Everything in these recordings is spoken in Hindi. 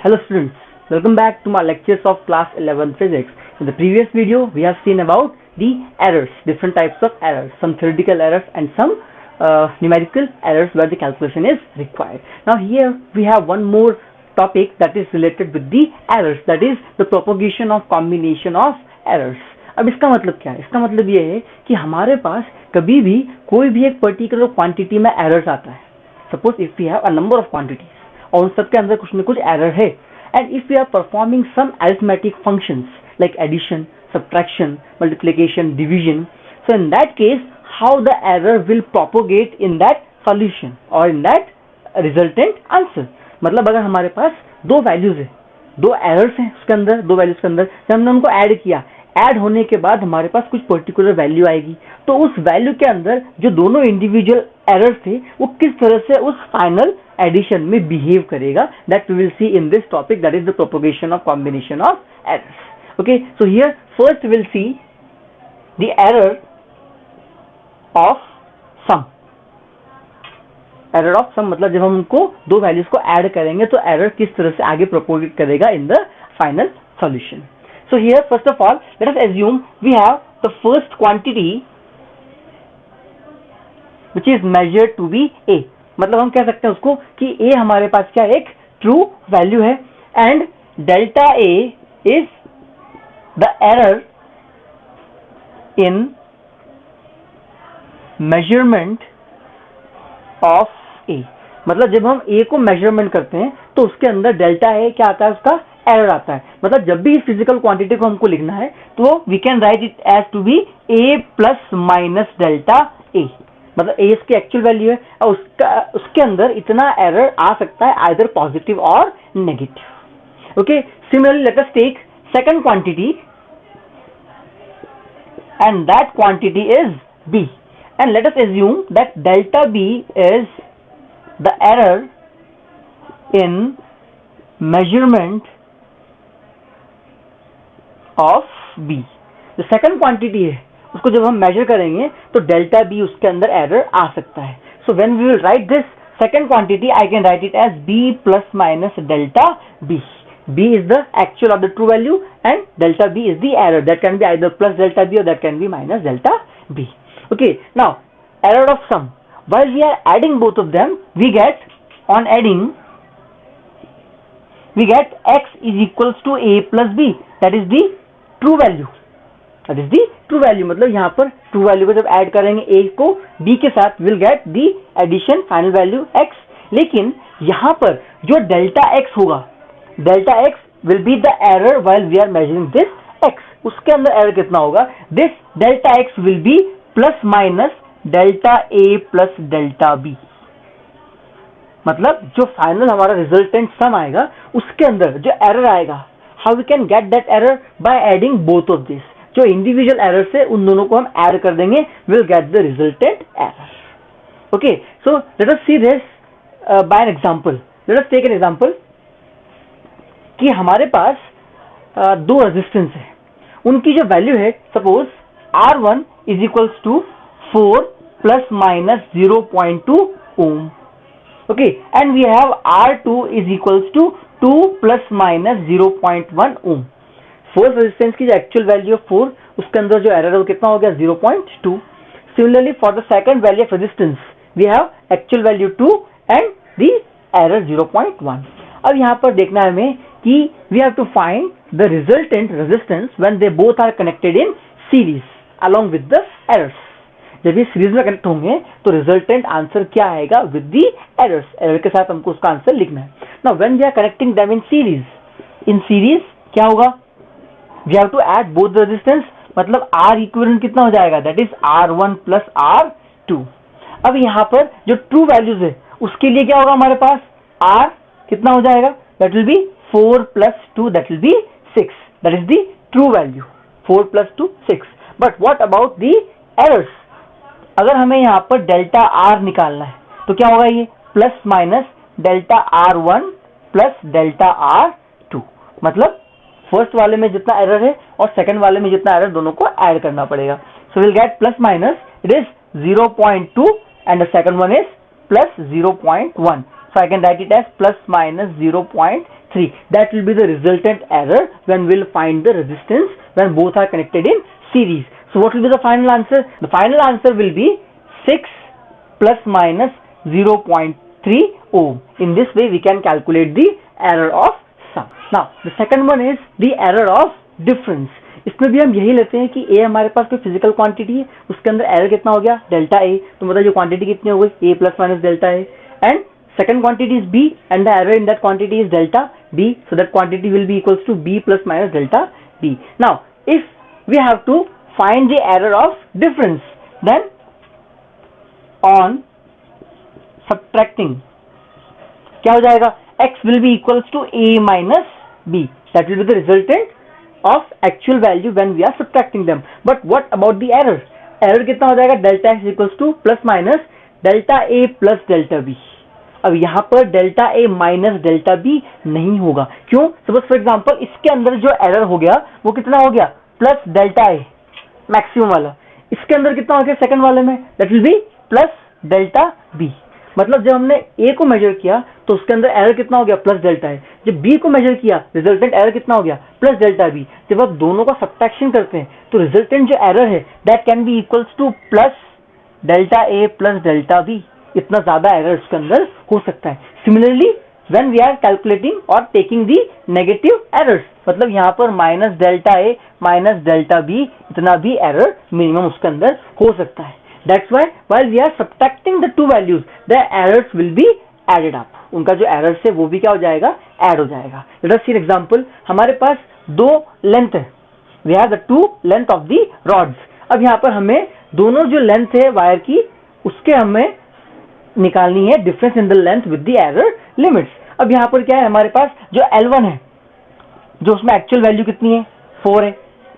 Hello students, welcome back to my lectures of class 11 physics. In the previous video, we have seen about the errors, different types of errors, some theoretical errors and some numerical errors where the calculation is required. Now here we have one more topic that is related with the errors, that is the propagation of combination of errors. अब इसका मतलब क्या है? इसका मतलब ये है कि हमारे पास कभी भी कोई भी एक पर्टिकुलर क्वांटिटी में एरर्स आता है. Suppose if we have a number of quantities और उन सबके अंदर कुछ न कुछ एरर है, and if we are performing some arithmetic functions like addition, subtraction, multiplication, division, so in that case how the error will propagate in that solution और इन दैट रिजल्टेंट आंसर. मतलब अगर हमारे पास दो वैल्यूज है, दो एरर्स हैं उसके अंदर, दो वैल्यूज के अंदर, जब हमने उनको ऐड किया, ऐड होने के बाद हमारे पास कुछ पर्टिकुलर वैल्यू आएगी, तो उस वैल्यू के अंदर जो दोनों इंडिविजुअल एरर्स थे वो किस तरह से उस फाइनल एडिशन में बिहेव करेगा, that we will see in this topic, that is the propagation of combination of errors. Okay, so here first will see the error of sum. Error of sum मतलब जब हम उनको दो वैल्यूज को ऐड करेंगे तो एरर किस तरह से आगे प्रोपोगेट करेगा in the final solution. So here first of all let us assume we have the first quantity which is measured to be a. मतलब हम कह सकते हैं उसको कि a हमारे पास क्या एक ट्रू वैल्यू है and delta a is the error in measurement of a. मतलब जब हम a को मेजरमेंट करते हैं तो उसके अंदर डेल्टा a क्या आता है, उसका एरर आता है. मतलब जब भी इस फिजिकल क्वांटिटी को हमको लिखना है तो we can write it as to be a plus minus delta a. मतलब a इसकी एक्चुअल वैल्यू है और उसके अंदर इतना एरर आ सकता है, आइदर पॉजिटिव और negative. Okay, similarly let us take second quantity and that quantity is b, and let us assume that delta b is the error in measurement of b. जो सेकंड क्वांटिटी है उसको जब हम मेजर करेंगे तो डेल्टा b उसके अंदर एरर आ सकता है. So when we will write this second quantity I can write it as b plus minus delta b. b is the actual of the true value and delta b is the error, that can be either plus delta b or that can be minus delta b. Okay, now error of sum, while we are adding both of them we get, on adding we get x is equals to a plus b, that is the true value, that is the true value. मतलब यहाँ पर true value को जब ऐड करेंगे a को b के साथ we'll get the addition final value x. लेकिन यहाँ पर जो delta x होगा, delta x will be the error while we are measuring this x. उसके अंदर error कितना होगा, this delta x will be plus minus delta a plus delta b. मतलब जो फाइनल हमारा रिजल्टेंट सम आएगा उसके अंदर जो एरर आएगा, how we can get that error, by adding both of this. जो इंडिविजुअल एरर से उन दोनों को हम ऐड कर देंगे, will get the resultant error. Okay, so let us see this by an example. Let us take an example कि हमारे पास दो रेजिस्टेंस है, उनकी जो वैल्यू है suppose R1 is equals to 4 plus minus 0.2 ohm. Okay, and we have R2 is equals to 2 plus minus 0.1 ohm. Fourth resistance की जो एक्चुअल वैल्यू 4, उसके अंदर जो एरर है वो कितना हो गया, 0.2. Similarly for the second value of resistance we have actual value 2 and the error 0.1. अब यहाँ पर देखना है हमें कि we have to find the resultant resistance when they both are connected in series along with the errors. जब ये सीरीज में कनेक्ट होंगे तो रिजल्टेंट आंसर क्या आएगा, विद दी एरर्स. एरर के साथ हमको उसका आंसर लिखना है. Now when we are connecting them in series क्या होगा, we have to add both resistance. मतलब R इक्विवेलेंट कितना हो जाएगा, that is R1 plus R2. अब यहाँ पर जो ट्रू वैल्यूज है उसके लिए क्या होगा, हमारे पास R कितना हो जाएगा, that will B 4 plus 2, that will B 6, that is the true value. 4 plus 2 6. But what about the errors, अगर हमें यहाँ पर डेल्टा R निकालना है तो क्या होगा, ये plus minus delta R1 plus delta R2. मतलब फर्स्ट वाले में जितना एरर है और सेकंड वाले में जितना एरर, दोनों को ऐड करना पड़ेगा. सो will gate plus minus it is 0.2 and the second one is plus 0.1. So I can write it as plus minus 0.3. 3. That will be the resultant error when we'll find the resistance when both are connected in series. So what will be the final answer? The final answer will be 6 plus minus 0.3 ohm. In this way we can calculate the error of sum. Now the second one is the error of difference. इसमें भी हम यही लेते हैं कि A हमारे पास कोई फिजिकल क्वांटिटी है, उसके अंदर एरर कितना हो गया डेल्टा A, तो मतलब जो क्वांटिटी कितनी हो गई A plus minus delta A, and second quantity is B and the error in that quantity is delta B, so that quantity will be equals to B plus minus delta B. Now if we have to find the error of difference, then on subtracting क्या हो जाएगा, X will be equals to A minus B, that will be the resultant of actual value when we are subtracting them. But what about the error? Error कितना हो जाएगा, delta X equals to plus minus delta A plus delta B. अब यहाँ पर delta A minus delta B नहीं होगा, क्यों? सपोज फॉर एग्जांपल इसके अंदर जो एरर हो गया वो कितना हो गया प्लस डेल्टा ए मैक्सिमम वाला, इसके अंदर कितना हो गया सेकंड वाले में, that will be plus delta B. मतलब जब हमने ए को मेजर किया तो उसके अंदर एरर कितना हो गया प्लस डेल्टा ए, जब बी को मेजर किया रिजल्टेंट एरर कितना हो गया प्लस डेल्टा बी. जब आप दोनों का सब्ट्रैक्शन करते हैं तो रिजल्टेंट जो एरर है that can be equals to plus delta A plus delta B. इतना ज्यादा एरर उसके अंदर हो सकता है. Similarly when we are calculating और टेकिंग दी नेगेटिव एरर्स, मतलब यहाँ पर minus delta A minus delta B इतना भी एरर मिनिमम उसके अंदर हो सकता है. That's why while we are subtracting the two values the errors will be added up. उनका जो एरर्स है वो भी क्या हो जाएगा, ऐड हो जाएगा. Let us see an example. हमारे पास दो लेंथ है, we have the two length of the rods. अब यहाँ पर हमें दोनों जो लेंथ है वायर की उसके हमें निकालनी है difference in the length with the error limits. अब यहाँ पर क्या है हमारे पास जो L1 है जो उसमें एक्चुअल वैल्यू कितनी है 4 है.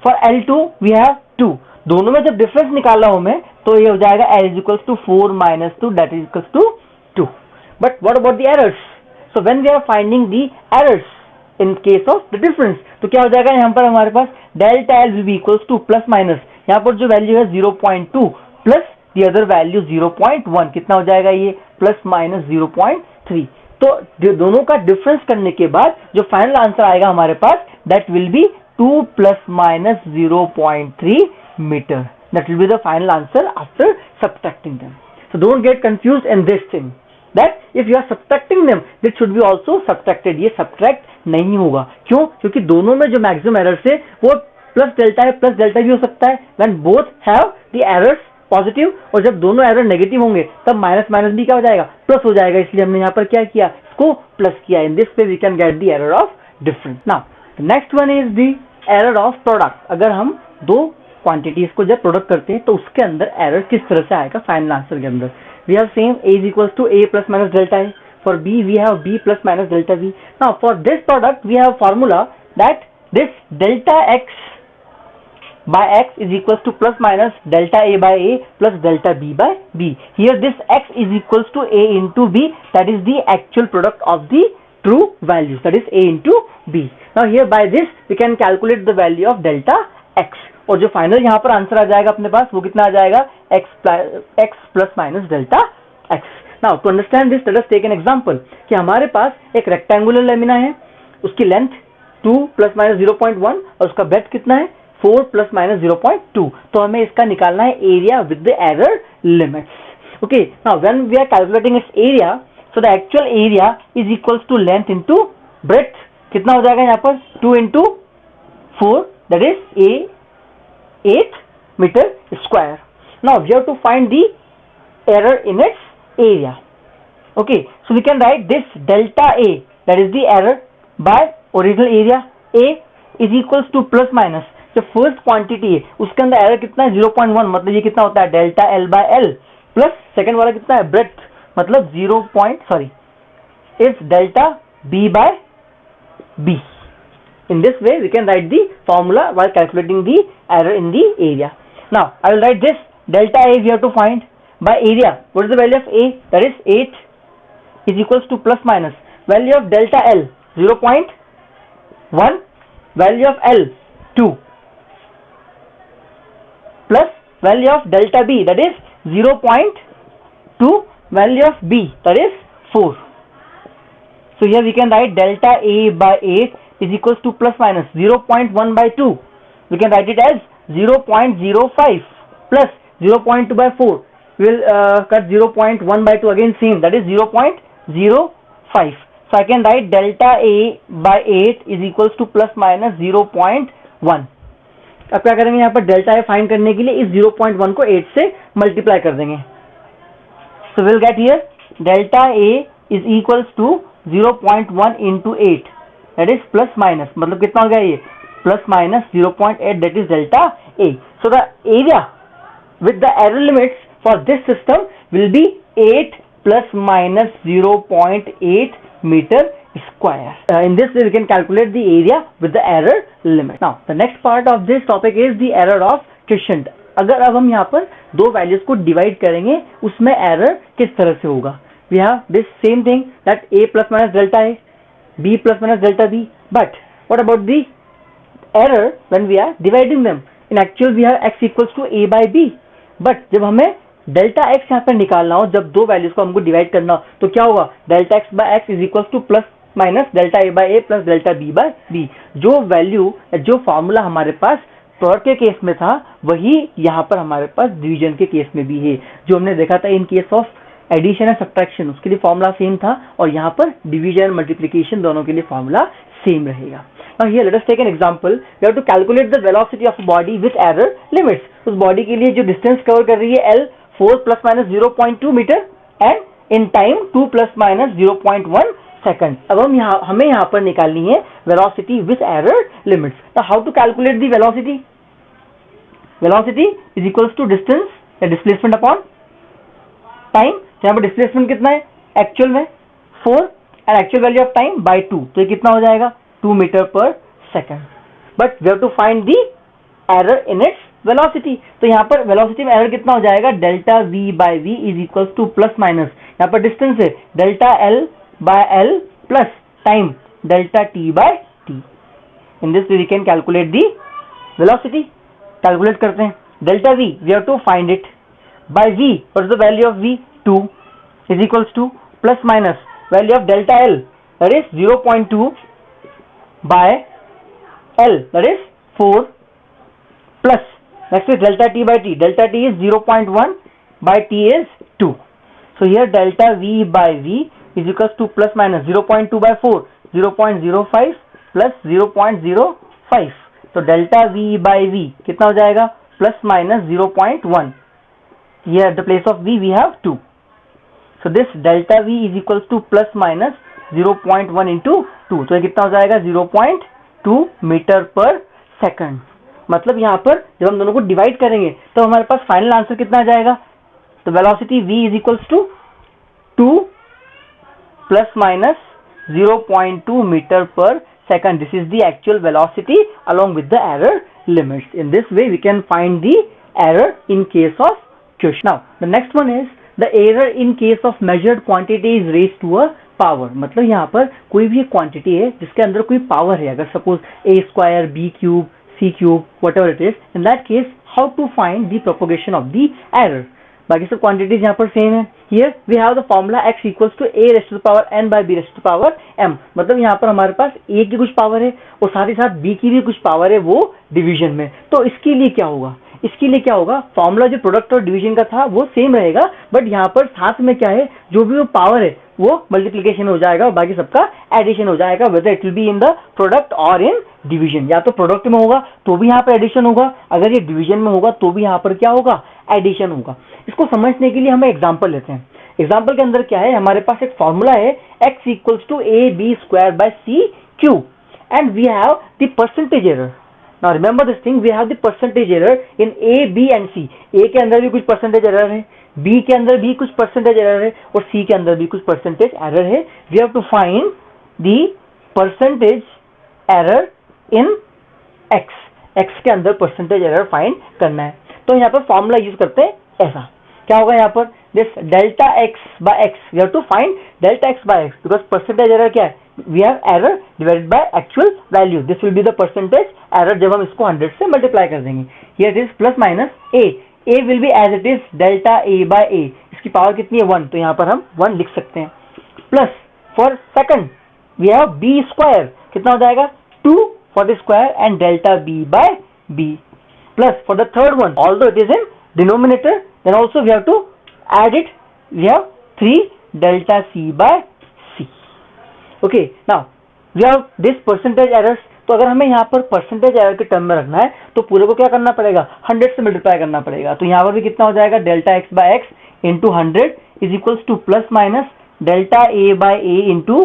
For L2 we have 2. दोनों में जब डिफरेंस निकाला हूं मैं तो ये हो जाएगा L is equals to 4 minus 2 that is equals to 2. But what about the errors? So when we are finding the errors in case of the difference, तो क्या हो जाएगा यहाँ पर हमारे पास delta L will be equals to plus minus, यहाँ पर जो वैल्यू है 0.2 प्लस the other value 0.1, कितना हो जाएगा ये प्लस माइनस 0.3. तो दोनों का डिफरेंस करने के बाद जो फाइनल आंसर आएगा हमारे पास that will be 2 plus minus 0.3 metre. That will be the final answer after subtracting them. So don't get confused in this thing that if you are subtracting them it should be also subtracted. ये सब्ट्रैक्ट नहीं होगा, क्यों? क्योंकि दोनों में जो मैक्सिमम एरर्स है वो प्लस डेल्टा है प्लस डेल्टा भी हो सकता है when both have the errors positive, और जब दोनों एरर नेगेटिव होंगे तब माइनस माइनस भी क्या हो जाएगा प्लस हो जाएगा. इसलिए हमने यहाँ पर क्या किया, इसको प्लस किया. In this way we can get the error of difference. Now next one is the error of product. अगर हम दो क्वांटिटीज को जब प्रोडक्ट करते हैं तो उसके अंदर एरर किस तरह से आएगा फाइनल आंसर के अंदर. We have same A is equals to A plus minus delta A. For B we have B plus minus delta B. Now for this product we have formula that this delta X by X is equals to plus minus delta A by A plus delta B by B. Here this X is equals to A into B, that is the actual product of the true values, that is A into B. Now here by this we can calculate the value of delta X, और जो फाइनल यहाँ पर आंसर आ जाएगा अपने पास वो कितना आ जाएगा X plus minus delta X. Now to understand this let us take an example कि हमारे पास एक रेक्टेंगुलर लेमिना है, उसकी लेंथ 2 plus minus 0.1 और उसका ब्रेड्थ कितना है 4 plus minus 0.2. तो हमें इसका निकालना है area with the error limits. Okay, now when we are calculating its area so the actual area is equals to length into breadth. कितना हो जाएगा यहाँ पर 2 into 4 that is 8 metre square. Now we have to find the error in its area. Okay, so we can write this delta A that is the error by original area. A is equals to plus minus जो फर्स्ट क्वांटिटी है उसके अंदर एरर कितना है 0.1, मतलब ये कितना होता है delta L by L plus second वाला कितना है ब्रेड्थ मतलब is delta B by B. In this way we can write the formula while calculating the error in the area. Now I will write this delta A we have to find by area. What is the value of A? That is 8 is equals to plus minus value of delta L 0.1, value of L 2 plus value of delta B that is 0.2, value of B that is 4. So here we can write delta A by 8 is equals to plus minus 0.1 by 2. We can write it as 0.05 plus 0.2 by 4. We will cut 0.1 by 2 again same, that is 0.05. So I can write delta A by 8 is equals to plus minus 0.1. अब क्या करेंगे यहाँ पर डेल्टा ए फाइंड करने के लिए इस 0.1 को 8 से मल्टीप्लाई कर देंगे. So will get here delta A is equals to 0.1 into 8 that is plus minus, मतलब कितना हो गया ये plus minus 0.8 that is delta A. So the area with the error limits for this system will be 8 plus minus 0.8 meter square. In this way we can calculate the area with the error limit. Now the next part of this topic is the error of quotient. अगर अब हम यहाँ पर दो वैल्यूज को डिवाइड करेंगे उसमें एरर किस तरह से होगा. We have this same thing that a plus minus delta a, b plus minus delta b. But what about the error when we are dividing them? In actual we have x equals to a by b. But जब हमें डेल्टा एक्स यहाँ पर निकालना हो, जब दो वैल्यूज को हमको डिवाइड करना हो तो क्या होगा delta X by X is equal to plus minus delta A by A plus delta B by B. जो वैल्यू जो फॉर्मूला हमारे पास प्रोडक्ट के केस में था वही यहाँ पर हमारे पास डिवीजन के केस में भी है. जो हमने देखा था in case of addition and subtraction उसके लिए फॉर्मूला सेम था और यहाँ पर डिवीजन मल्टीप्लिकेशन दोनों के लिए फॉर्मूला सेम रहेगा. Now here let us take an example. We have to calculate the velocity of a body with error limits. उस बॉडी के लिए जो डिस्टेंस कवर कर रही है L 4 plus minus 0.2 metre and in time 2 plus minus 0.1 second. अब हमें यहाँ पर निकालनी है वेलोसिटी विथ एरर लिमिट्स. तो how to calculate the velocity? Velocity is equals to distance या डिस्प्लेसमेंट अपॉन टाइम. यहाँ पर डिस्प्लेसमेंट कितना है एक्चुअल में 4 एंड actual value of time by 2, तो ये कितना हो जाएगा 2 मीटर पर second. But we have to find the error in it's velocity. तो यहाँ पर वेलोसिटी में एरर कितना हो जाएगा delta V by V is equals to plus minus यहाँ पर डिस्टेंस है delta L by L plus time delta T by T. In this way we can calculate the velocity. Calculate करते हैं delta we have to find it by V. What is the value of V 2 is equals to plus minus value of delta L that is 0.2 by L that is 4 plus next is delta t by t. Delta t is 0.1 by t is 2. So here delta v by v is equals to plus minus 0.2 by 4 0.05 plus 0.05. So delta v by v कितना हो जाएगा plus minus 0.1. Here at the place of v we have 2. So this delta v is equals to plus minus 0.1 into 2. तो ये कितना हो जाएगा 0.2 मीटर पर सेकंड. मतलब यहाँ पर जब हम दोनों को डिवाइड करेंगे तो हमारे पास फाइनल आंसर कितना आ जाएगा. तो velocity v is equals to 2 plus minus 0.2 metre पर second. This is the actual velocity along with the error limits. In this way we can find the error in case of question. Now the next one is the error in case of measured quantity is raised to a power. मतलब यहाँ पर कोई भी क्वांटिटी है जिसके अंदर कोई पावर है, अगर suppose a square b cube c cube whatever it is, in that case how to find the propagation of the error. बाकी सब quantities यहाँ पर सेम है. Here we have the formula x equals to a raised to the power n by b raised to the power m. मतलब यहाँ पर हमारे पास a की कुछ पावर है और साथ ही साथ b की भी कुछ पावर है वो डिवीजन में. तो इसके लिए क्या होगा, इसके लिए क्या होगा फॉर्मूला जो प्रोडक्ट और डिवीजन का था वो सेम रहेगा, बट यहाँ पर साथ में क्या है जो भी वो पावर है वो मल्टीप्लिकेशन हो जाएगा और बाकी सबका एडिशन हो जाएगा. Whether it will be in the product और इन डिवीजन. या तो प्रोडक्ट में होगा तो भी यहाँ पर एडिशन होगा, अगर ये डिवीजन में होगा तो भी यहाँ पर क्या होगा एडिशन होगा. इसको समझने के लिए हम एग्जाम्पल लेते हैं. एग्जाम्पल के अंदर क्या है हमारे पास एक फॉर्मूला है x equals to A B square by C cube and we have the percentage error. Now remember this thing, we have the percentage error in A, B and C. A के अंदर भी कुछ percentage error है, B के अंदर भी कुछ percentage error है और C के अंदर भी कुछ percentage error है. We have to find the percentage error in X. X के अंदर percentage error find करना है. तो यहाँ पर formula use करते हैं ऐसा. क्या होगा यहाँ पर this delta x by x. We have to find delta x by x because percentage error क्या है we have error divided by actual value. This will be the percentage error जब हम इसको 100 से मल्टीप्लाई कर देंगे. Here it is plus minus a. A will be as it is delta a by a. इसकी पावर कितनी है 1, तो यहाँ पर हम 1 लिख सकते हैं. Plus for second we have b square, कितना हो जाएगा 2 for the square and delta b by b, plus for the third one, although it is in denominator, then also we have to add it, we have 3 delta c by c. Okay, now we have this percentage errors. तो अगर हमें यहाँ पर परसेंटेज एरर के टर्म में रखना है तो पूरे को क्या करना पड़ेगा, 100 से मल्टीप्लाई करना पड़ेगा. तो यहाँ पर भी कितना हो जाएगा, delta X by X into 100 is equals to plus minus delta A by A into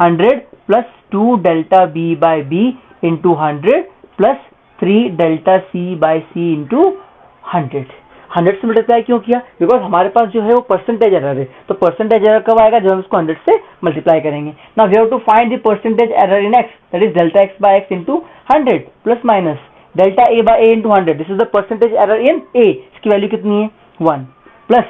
100 plus 2 delta B by B into 100 plus 3 delta C by C into 100. 100 से मल्टीप्लाई क्यों किया, बिकॉज हमारे पास जो है वो परसेंटेज एरर है. तो परसेंटेज एरर कब आएगा, जब हम इसको 100 से मल्टीप्लाई करेंगे. Now we have to find the percentage error in X, that is delta X by X into 100 plus minus delta A by A into 100. This is the percentage error in A, इसकी वैल्यू कितनी है 1, plus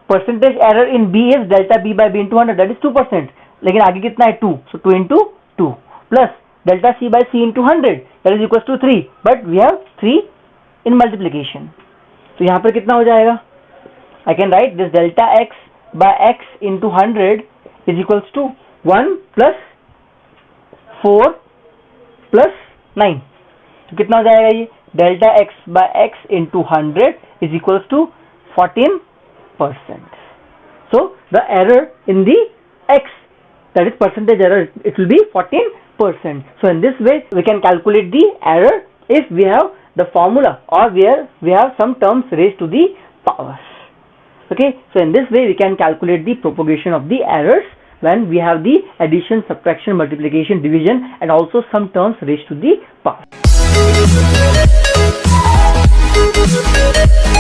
percentage error in B is delta B by B into 100, that is 2%, लेकिन आगे कितना है 2, so 2 into 2 plus delta C by C into 100 that is equal to 3, but we have 3 in multiplication. तो यहाँ पर कितना हो जाएगा, I can write this delta X by X into 100 is equals to 1 plus 4 plus 9. तो कितना हो जाएगा ये, delta X by X into 100 is equals to 14%. So the error in the x, that is percentage error, it will be 14%. So in this way we can calculate the error if we have the formula or where we have some terms raised to the powers. Okay, so in this way we can calculate the propagation of the errors when we have the addition, subtraction, multiplication, division and also some terms raised to the power.